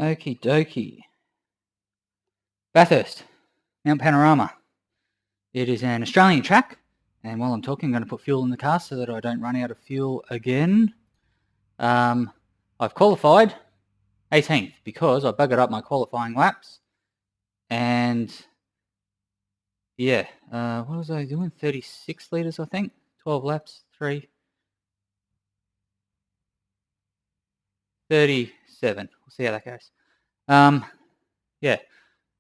Okie dokie. Bathurst, Mount Panorama. It is an Australian track, and while I'm talking, I'm going to put fuel in the car so that I don't run out of fuel again. I've qualified 18th because I buggered up my qualifying laps, and yeah, what was I doing? 36 litres, I think. 12 laps, 37. We'll see how that goes. Yeah,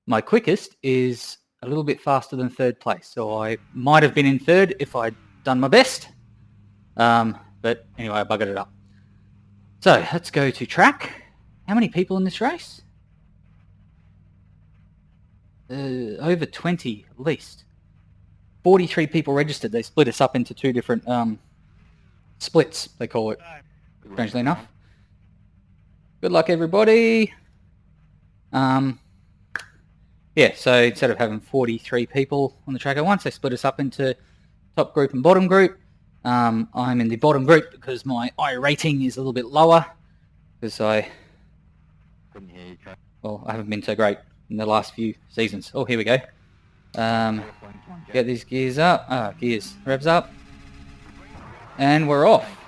my quickest is a little bit faster than third place, so I might have been in third if I'd done my best. But anyway, I buggered it up. So let's go to track. How many people in this race? Over 20 at least. 43 people registered. They split us up into two different splits, they call it, strangely enough. Good luck, everybody. Yeah, so instead of having 43 people on the track at once, they split us up into top group and bottom group. I'm in the bottom group because my iRacing is a little bit lower, because I haven't been so great in the last few seasons. Oh, here we go. Get these gears up. Gears. Revs up. And we're off.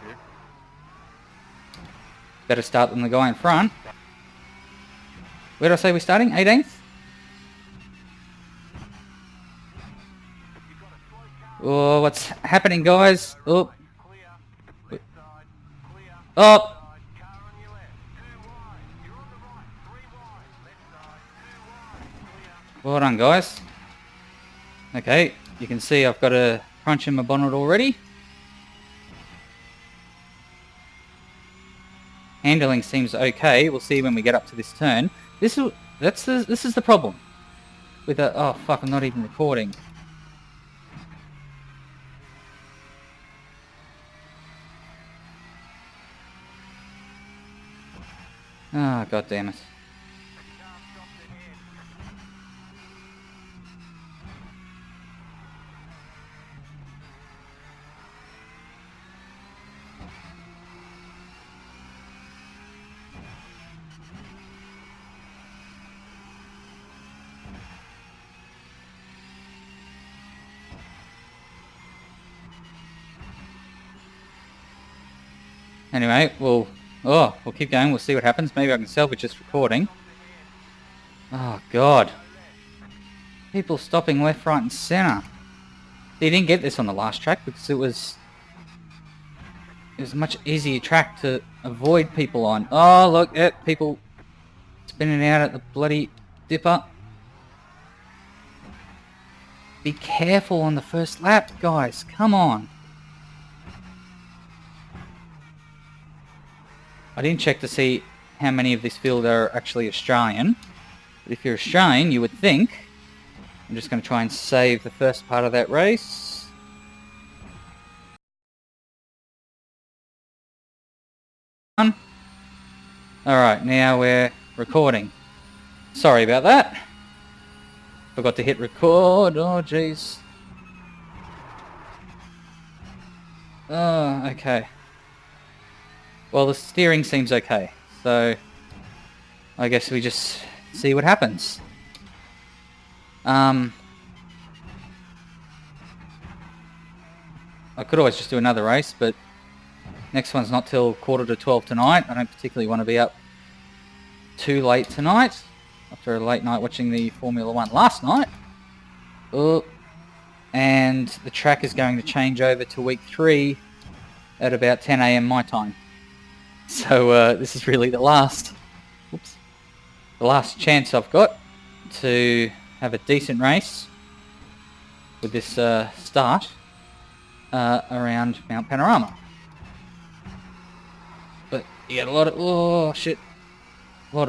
Better start than the guy in front. Where did I say we're starting? 18th? Oh, what's happening, guys? Oh. Oh. Well done, guys. Okay, you can see I've got a crunch in my bonnet already. Handling seems okay. We'll see when we get up to this turn. This is the problem with a... Oh, fuck, I'm not even recording. Ah, god damn it. Anyway, we'll keep going. We'll see what happens. Maybe I can salvage this recording. Oh, God. People stopping left, right, and centre. They didn't get this on the last track because it was a much easier track to avoid people on. Oh, look, people spinning out at the bloody dipper. Be careful on the first lap, guys. Come on. I didn't check to see how many of this field are actually Australian. But if you're Australian, you would think... I'm just going to try and save the first part of that race. Alright, now we're recording. Sorry about that. Forgot to hit record. Oh, jeez. Oh, okay. Well, the steering seems okay, so I guess we just see what happens. I could always just do another race, but next one's not till 11:45 tonight. I don't particularly want to be up too late tonight after a late night watching the Formula 1 last night. Oh, and the track is going to change over to week 3 at about 10 AM my time. So this is really the last chance I've got to have a decent race with this start around Mount Panorama. But you get a lot of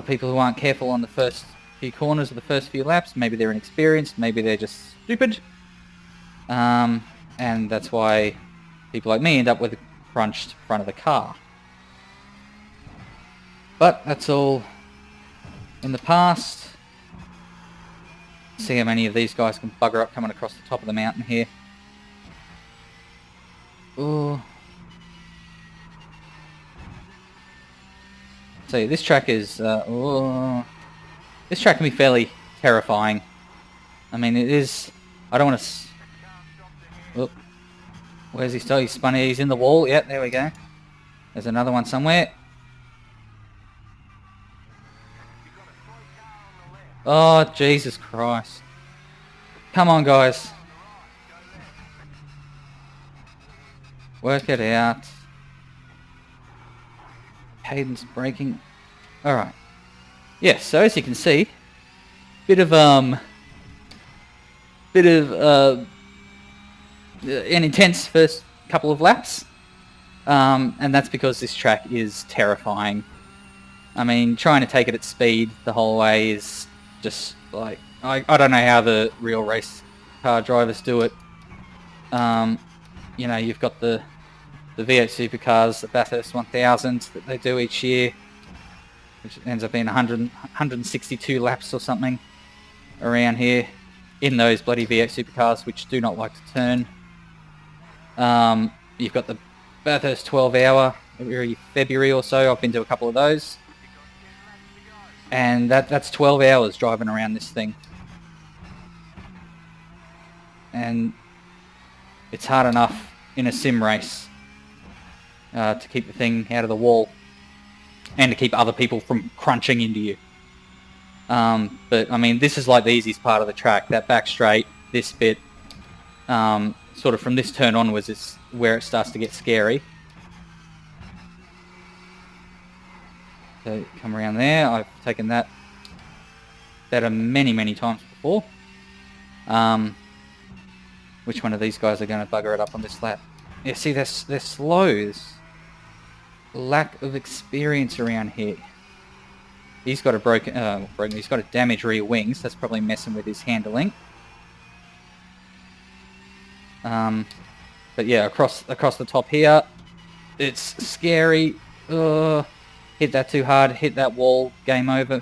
people who aren't careful on the first few corners of the first few laps. Maybe they're inexperienced, maybe they're just stupid. And that's why people like me end up with a crunched front of the car. But that's all in the past. See how many of these guys can bugger up coming across the top of the mountain here. Ooh. So this track is, this track can be fairly terrifying. I mean, it is, I don't want to, oh, where's he still? He's spun, he's in the wall. Yep, there we go. There's another one somewhere. Oh, Jesus Christ. Come on, guys. Work it out. Cadence braking. Alright. Yeah, so as you can see, bit of an intense first couple of laps. And that's because this track is terrifying. I mean, trying to take it at speed the whole way is just like, I don't know how the real race car drivers do it. You know, you've got the V8 supercars, the Bathurst 1000 that they do each year, which ends up being 162 laps or something around here in those bloody V8 supercars, which do not like to turn. You've got the Bathurst 12 hour every February or so. I've been to a couple of those. And that's 12 hours driving around this thing. And it's hard enough in a sim race to keep the thing out of the wall and to keep other people from crunching into you. But I mean, this is like the easiest part of the track. That back straight, this bit, sort of from this turn onwards is where it starts to get scary. So come around there. I've taken that better many times before. Which one of these guys are going to bugger it up on this lap? Yeah, see, they're slow. There's lack of experience around here. He's got a he's got a damaged rear wings. That's probably messing with his handling. But yeah, across the top here, it's scary. Hit that too hard, hit that wall, game over.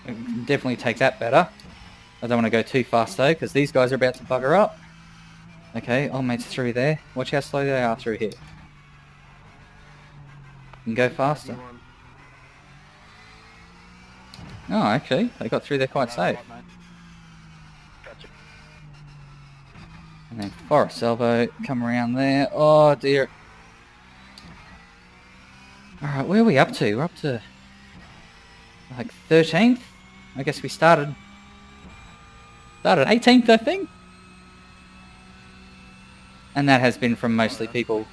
I can definitely take that better. I don't want to go too fast though, because these guys are about to bugger up. Okay, old mate's through there. Watch how slow they are through here. You can go faster. Oh, actually, they got through there quite safe. And then Forest Elbow, come around there. Oh dear. Alright, where are we up to? We're up to like 13th? I guess we started 18th, I think? And that has been from mostly people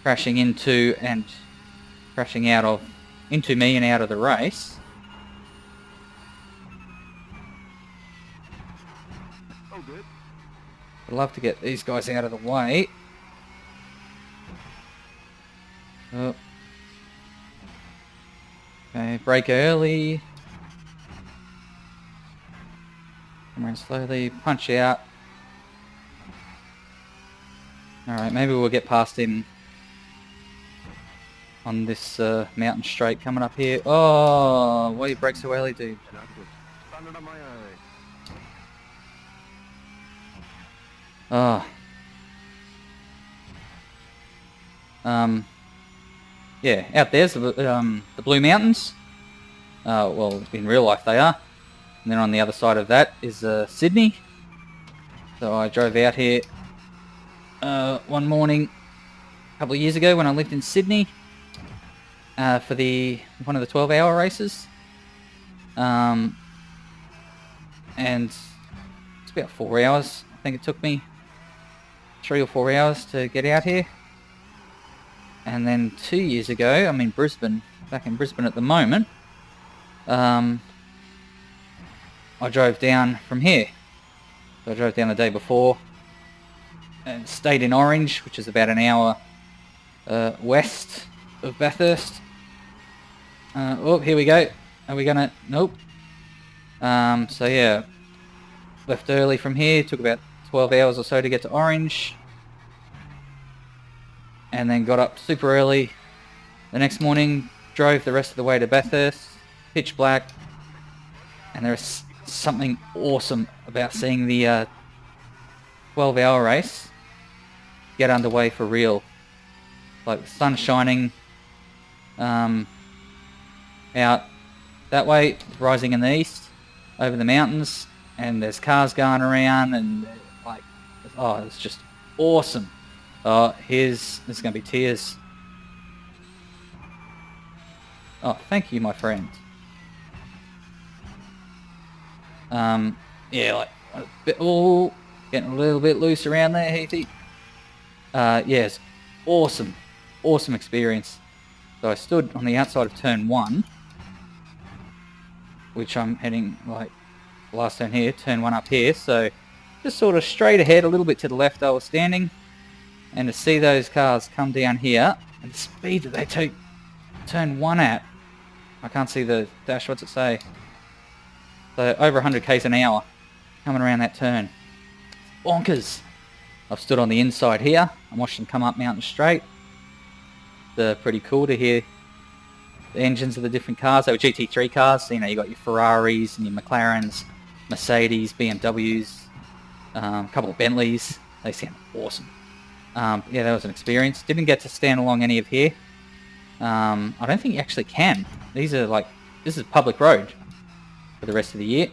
crashing into and crashing out of, into me and out of the race. I'd love to get these guys out of the way. Oh. Okay, brake early. Come around slowly, punch out. Alright, maybe we'll get past him on this mountain straight coming up here. Oh, why you brake so early, dude? Oh. Yeah, out there's the Blue Mountains. Well, in real life they are. And then on the other side of that is Sydney. So I drove out here one morning a couple of years ago when I lived in Sydney for one of the 12-hour races. And it's about 4 hours. I think it took me 3 or 4 hours to get out here. And then 2 years ago, I'm in Brisbane, back in Brisbane at the moment. I drove down from here. So I drove down the day before and stayed in Orange, which is about an hour west of Bathurst. Oh, here we go. Are we gonna? Nope. So yeah, left early from here. Took about 12 hours or so to get to Orange. And then got up super early the next morning, drove the rest of the way to Bathurst, pitch black, and there's something awesome about seeing the 12-hour race get underway for real. Like the sun shining, out that way, rising in the east, over the mountains, and there's cars going around, and like, oh, it's just awesome. Oh, there's going to be tears. Oh, thank you, my friend. Yeah, like, getting a little bit loose around there, Heathy. Yes, awesome experience. So I stood on the outside of turn 1, which I'm heading, like, last turn here, turn 1 up here, so just sort of straight ahead, a little bit to the left I was standing, and to see those cars come down here, and the speed that they take turn 1 at, I can't see the dash, what's it say? So over 100 k's an hour coming around that turn. Bonkers! I've stood on the inside here and watched them come up Mountain Straight. They're pretty cool to hear the engines of the different cars. They were GT3 cars, so, you know, you got your Ferraris and your McLarens, Mercedes, BMWs, a couple of Bentleys. They sound awesome. Yeah, that was an experience. Didn't get to stand along any of here. I don't think you actually can. These are like, this is public road for the rest of the year,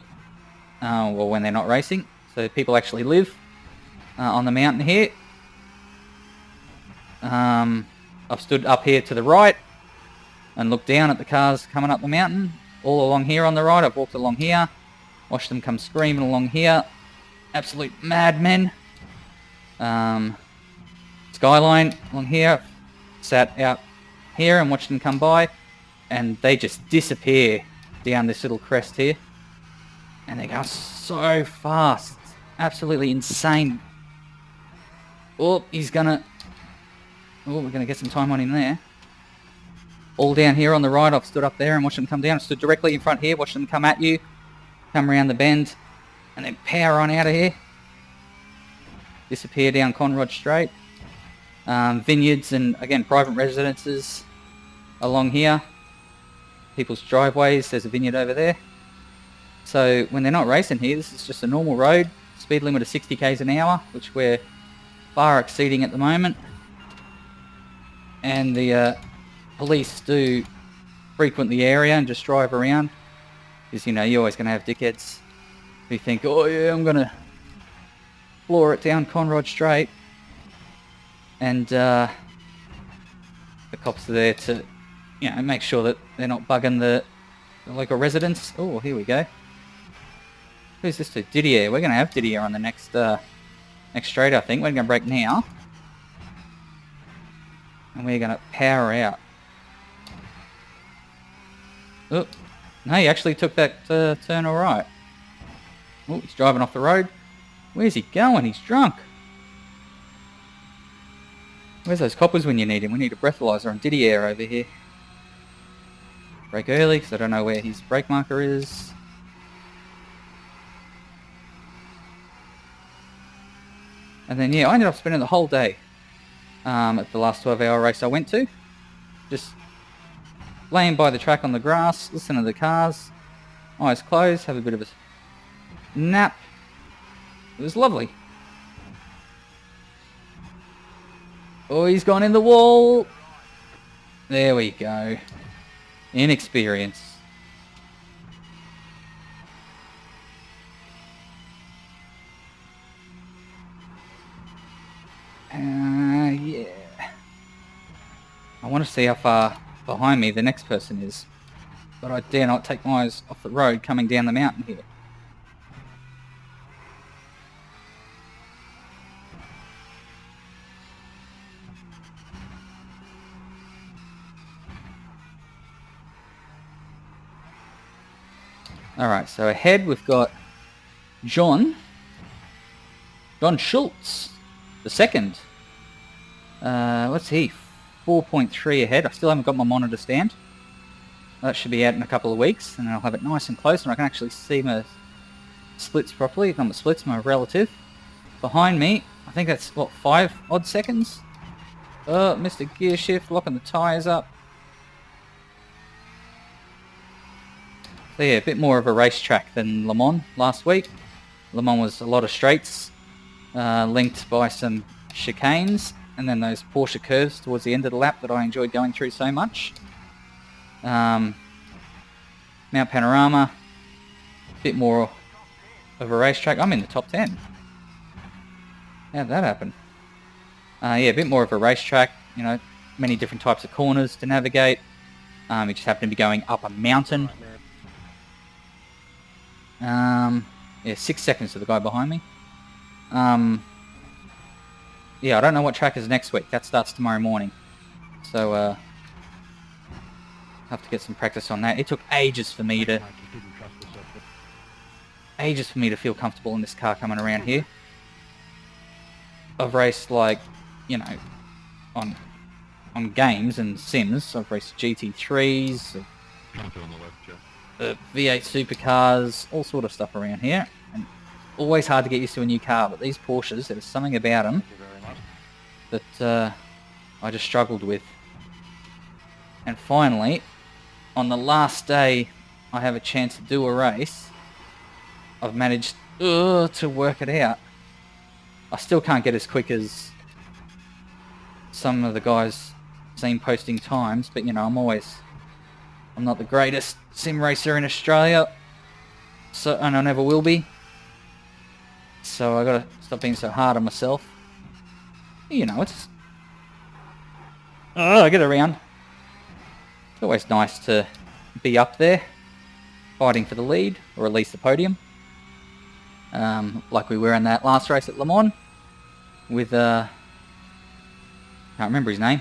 well, when they're not racing. So people actually live on the mountain here. I've stood up here to the right and looked down at the cars coming up the mountain. All along here on the right, I've walked along here, watched them come screaming along here. Absolute madmen. Skyline along here. Sat out here and watched them come by, and they just disappear down this little crest here. And they go so fast. It's absolutely insane. Oh, he's gonna... Oh, we're gonna get some time on him there. All down here on the right, I've stood up there and watched them come down. I stood directly in front here, watched them come at you, come around the bend, and then power on out of here. Disappear down Conrod Straight. Vineyards and, again, private residences along here. People's driveways, there's a vineyard over there. So when they're not racing here, this is just a normal road. Speed limit of 60 k's an hour, which we're far exceeding at the moment. And the police do frequent the area and just drive around. Because, you know, you're always going to have dickheads who think, oh yeah, I'm going to floor it down Conrod Straight. And the cops are there to, you know, make sure that they're not bugging the local residents. Oh, here we go. Who's this to? Didier. We're going to have Didier on the next straight, I think. We're going to break now. And we're going to power out. Oh, no, he actually took that turn all right. Oh, he's driving off the road. Where's he going? He's drunk. Where's those coppers when you need him? We need a breathalyzer on Didier over here. Brake early, because I don't know where his brake marker is. And then, yeah, I ended up spending the whole day at the last 12-hour race I went to. Just laying by the track on the grass, listening to the cars, eyes closed, have a bit of a nap. It was lovely. Oh, he's gone in the wall. There we go. Inexperience. Yeah. I want to see how far behind me the next person is, but I dare not take my eyes off the road coming down the mountain here. Alright, so ahead we've got John Schultz, the second. What's he? 4.3 ahead. I still haven't got my monitor stand. That should be out in a couple of weeks, and I'll have it nice and close, and I can actually see my splits properly. Not my splits, my relative. Behind me, I think that's, what, 5 odd seconds? Oh, Mr. Gear Shift, locking the tyres up. So yeah, a bit more of a racetrack than Le Mans last week. Le Mans was a lot of straights, linked by some chicanes, and then those Porsche curves towards the end of the lap that I enjoyed going through so much. Mount Panorama, a bit more of a racetrack. I'm in the top 10. How'd that happen? Yeah, a bit more of a racetrack, you know, many different types of corners to navigate. You just happen to be going up a mountain. Yeah, 6 seconds to the guy behind me. Yeah, I don't know what track is next week. That starts tomorrow morning. So, have to get some practice on that. It took ages for me to feel comfortable in this car coming around here. I've raced, like, you know, on games and sims. I've raced GT3s, V8 supercars, all sort of stuff around here. And always hard to get used to a new car, but these Porsches, there's something about them that I just struggled with. And finally, on the last day I have a chance to do a race, I've managed to work it out. I still can't get as quick as some of the guys seen posting times, but you know, I'm not the greatest sim racer in Australia, so, and I never will be. So I gotta stop being so hard on myself. You know, I get around. It's always nice to be up there, fighting for the lead, or at least the podium. Like we were in that last race at Le Mans, with, can't remember his name.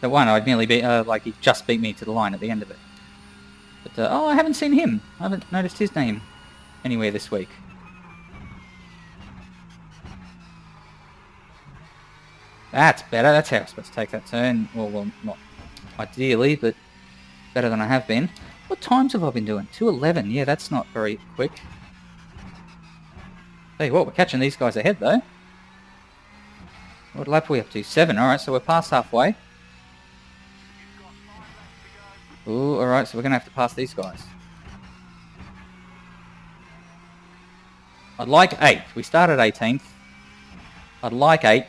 The one I'd nearly beat, like he just beat me to the line at the end of it. But, oh, I haven't seen him. I haven't noticed his name anywhere this week. That's better. That's how I'm supposed to take that turn. Well, not ideally, but better than I have been. What times have I been doing? 2:11. Yeah, that's not very quick. Tell you what, we're catching these guys ahead, though. What lap are we up to? 7. Alright, so we're past halfway. Ooh, alright, so we're going to have to pass these guys. I'd like 8th. We started 18th. I'd like 8th.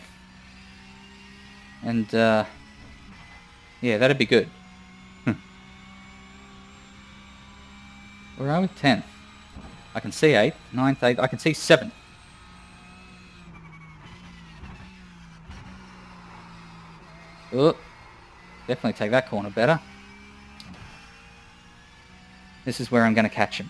And, yeah, that'd be good. Where are we? 10th. I can see 8th, 9th, 8th. I can see 7th. Oh, definitely take that corner better. This is where I'm going to catch him.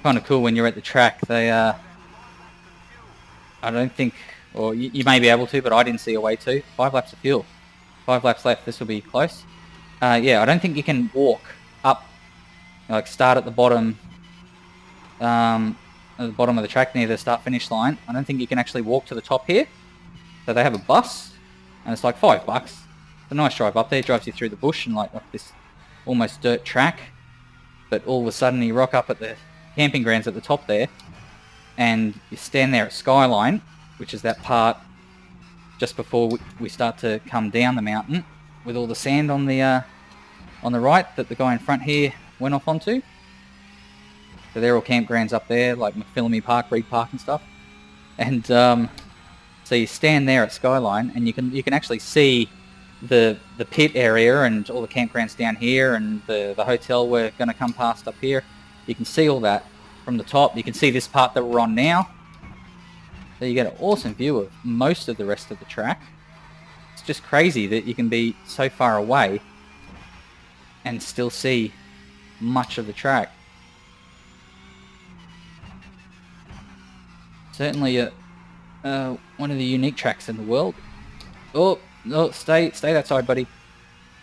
Kind of cool when you're at the track. They, I don't think, or you may be able to, but I didn't see a way to. 5 laps of fuel. 5 laps left. This will be close. Yeah, I don't think you can walk up, like start at the bottom, of the track near the start-finish line. I don't think you can actually walk to the top here. So they have a bus, and it's like $5. It's a nice drive up there. It drives you through the bush and like this almost dirt track. But all of a sudden you rock up at the camping grounds at the top there, and you stand there at Skyline, which is that part just before we start to come down the mountain, with all the sand on the right that the guy in front here went off onto. So they're all campgrounds up there, like McPhillamy Park, Reed Park and stuff. And so you stand there at Skyline, and you can actually see the pit area and all the campgrounds down here, and the hotel we're going to come past up here. You can see all that from the top. You can see this part that we're on now. So you get an awesome view of most of the rest of the track. It's just crazy that you can be so far away and still see much of the track. Certainly one of the unique tracks in the world. Oh, no, stay that side, buddy.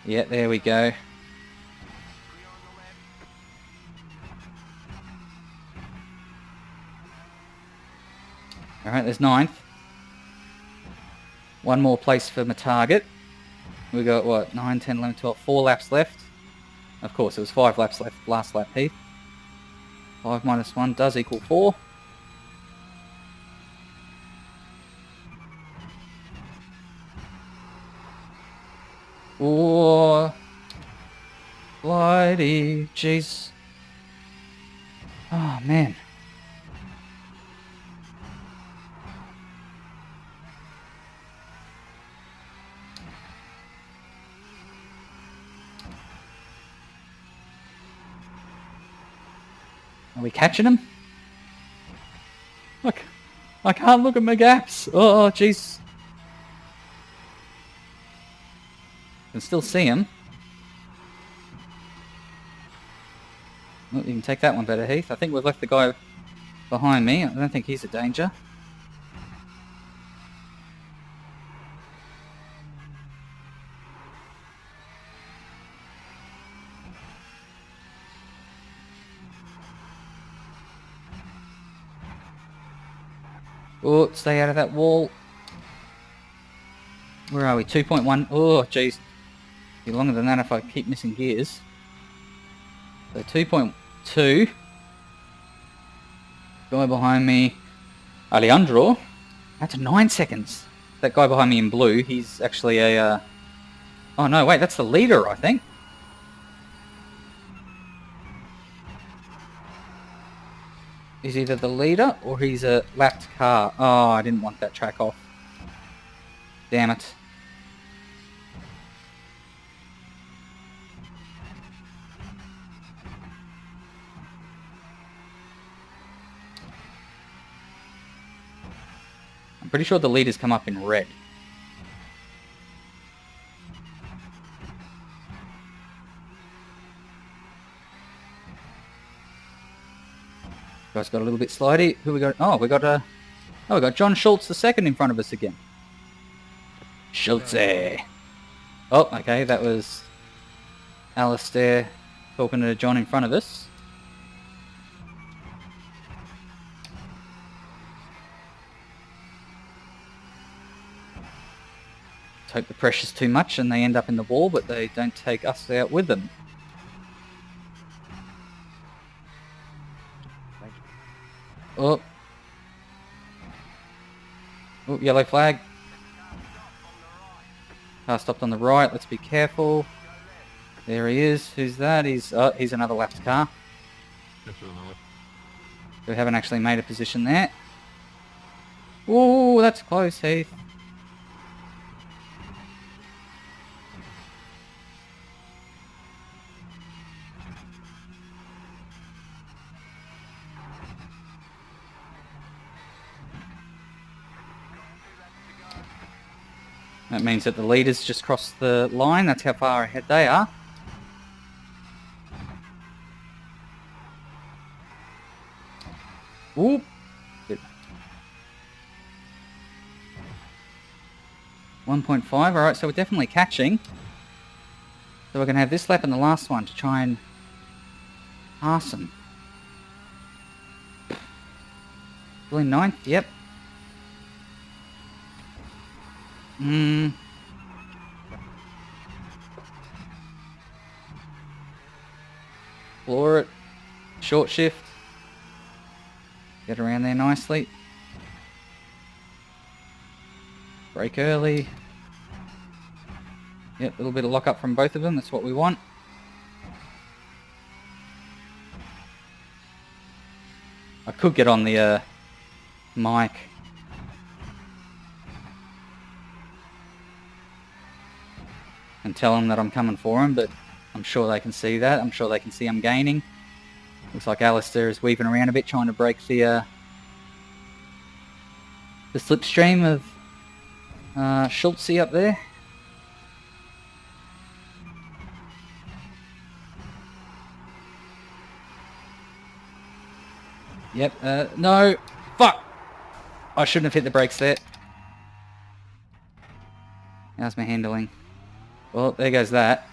Yeah, there we go. Alright, there's 9th. One more place for my target. We got, what, 9, 10, 11, 12, 4 laps left. Of course, it was 5 laps left last lap, Heath. 5 minus 1 does equal 4. Oh, Blighty, jeez. Oh, man. we catching him? Look, I can't look at my gaps. Oh, jeez. Can still see him. Oh, you can take that one better, Heath. I think we've left the guy behind me. I don't think he's a danger. Oh, stay out of that wall. Where are we? 2.1. Oh, jeez. Be longer than that if I keep missing gears. So 2.2. Guy behind me, Alejandro. That's 9 seconds. That guy behind me in blue, he's actually a... Oh no, wait, that's the leader, I think. He's either the leader or he's a lapped car. Oh, I didn't want that track off. Damn it. I'm pretty sure the leaders come up in red. Guys got a little bit slidey. Who we got? Oh, we got we got John Schultz the second in front of us again. Schultz. Oh, okay, that was Alistair talking to John in front of us. Hope the pressure's too much and they end up in the wall, but they don't take us out with them. Oh. Oh, yellow flag. Car stopped on the right. Let's be careful. There he is. Who's that? He's another left car. We haven't actually made a position there. Oh, that's close, Heath. That means that the leaders just crossed the line. That's how far ahead they are. Ooh. 1.5. Alright, so we're definitely catching. So we're going to have this lap and the last one to try and pass them. Still in 9th? Yep. Floor it. Short shift. Get around there nicely. Brake early. Yep, a little bit of lock up from both of them. That's what we want. I could get on the mic. And tell them that I'm coming for them, but I'm sure they can see that. I'm sure they can see I'm gaining. Looks like Alistair is weaving around a bit, trying to break the slipstream of Schultzy up there. Yep, no, fuck! I shouldn't have hit the brakes there. How's my handling? Well, there goes that.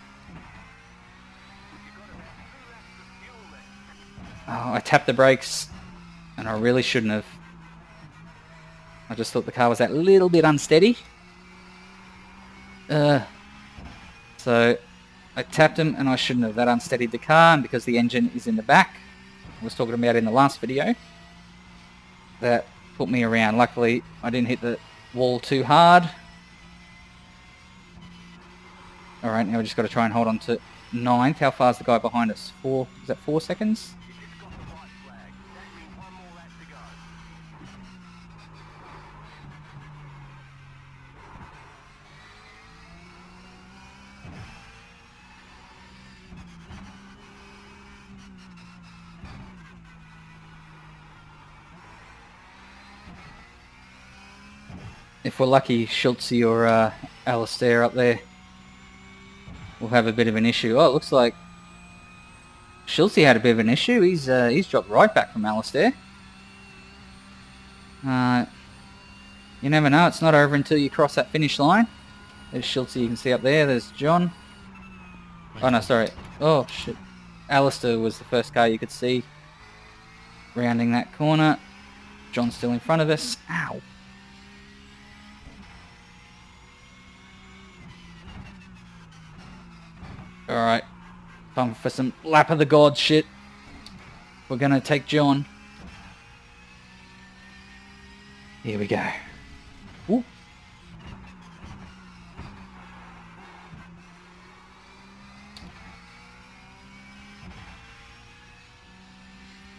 Oh, I tapped the brakes, and I really shouldn't have. I just thought the car was that little bit unsteady. So I tapped him, and I shouldn't have. That unsteadied the car, and because the engine is in the back, I was talking about in the last video, that put me around. Luckily, I didn't hit the wall too hard. Alright, now we just got to try and hold on to 9th. How far is the guy behind us? 4, is that 4 seconds? If we're lucky, Schultzy or Alistair up there will have a bit of an issue. Oh, it looks like Schultzy had a bit of an issue. He's dropped right back from Alistair. You never know. It's not over until you cross that finish line. There's Schultzy, you can see up there. There's John. Oh, no, sorry. Oh, shit. Alistair was the first car you could see rounding that corner. John's still in front of us. Ow. Alright. Time for some lap of the gods shit. We're going to take John. Here we go. Ooh.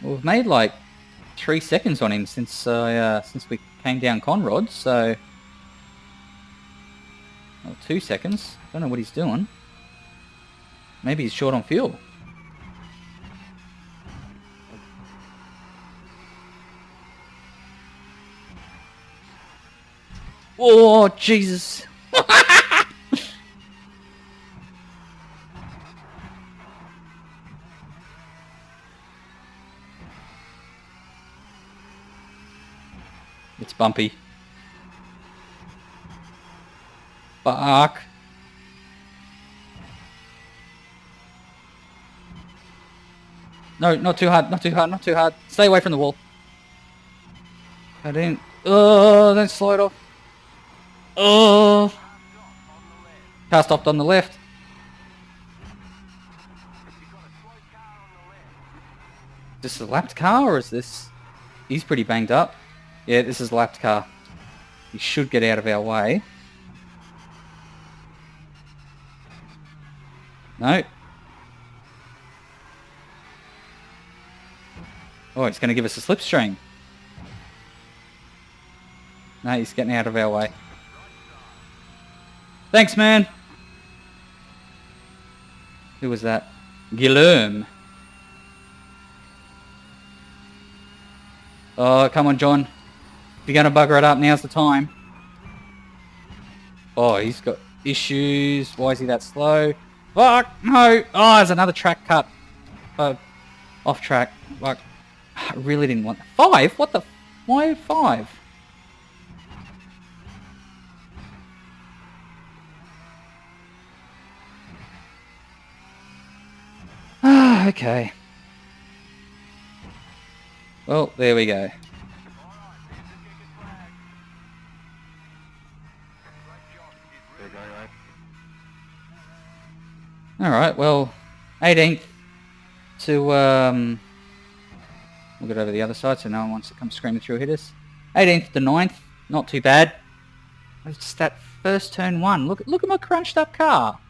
Well, we've made like 3 seconds on him since we came down Conrod, so... Well, 2 seconds. Don't know what he's doing. Maybe he's short on fuel. Oh, Jesus. It's bumpy. Fuck. No, not too hard, not too hard, not too hard. Stay away from the wall. I didn't... Oh, don't slide off. Oh. Car stopped on the left. Is this a lapped car or is this... He's pretty banged up. Yeah, this is a lapped car. He should get out of our way. No. Oh, he's going to give us a slipstream. No, he's getting out of our way. Thanks, man. Who was that? Guilherme. Oh, come on, John. If you're going to bugger it up, now's the time. Oh, he's got issues. Why is he that slow? Fuck, no. Oh, there's another track cut. Off track. Fuck. I really didn't want... 5? What the... Why 5? Ah, okay. Well, there we go. Alright, well, 18th to, we'll get over the other side so no one wants to come screaming through hit us. 18th to 9th, not too bad. It's just that first turn 1. Look at my crunched up car.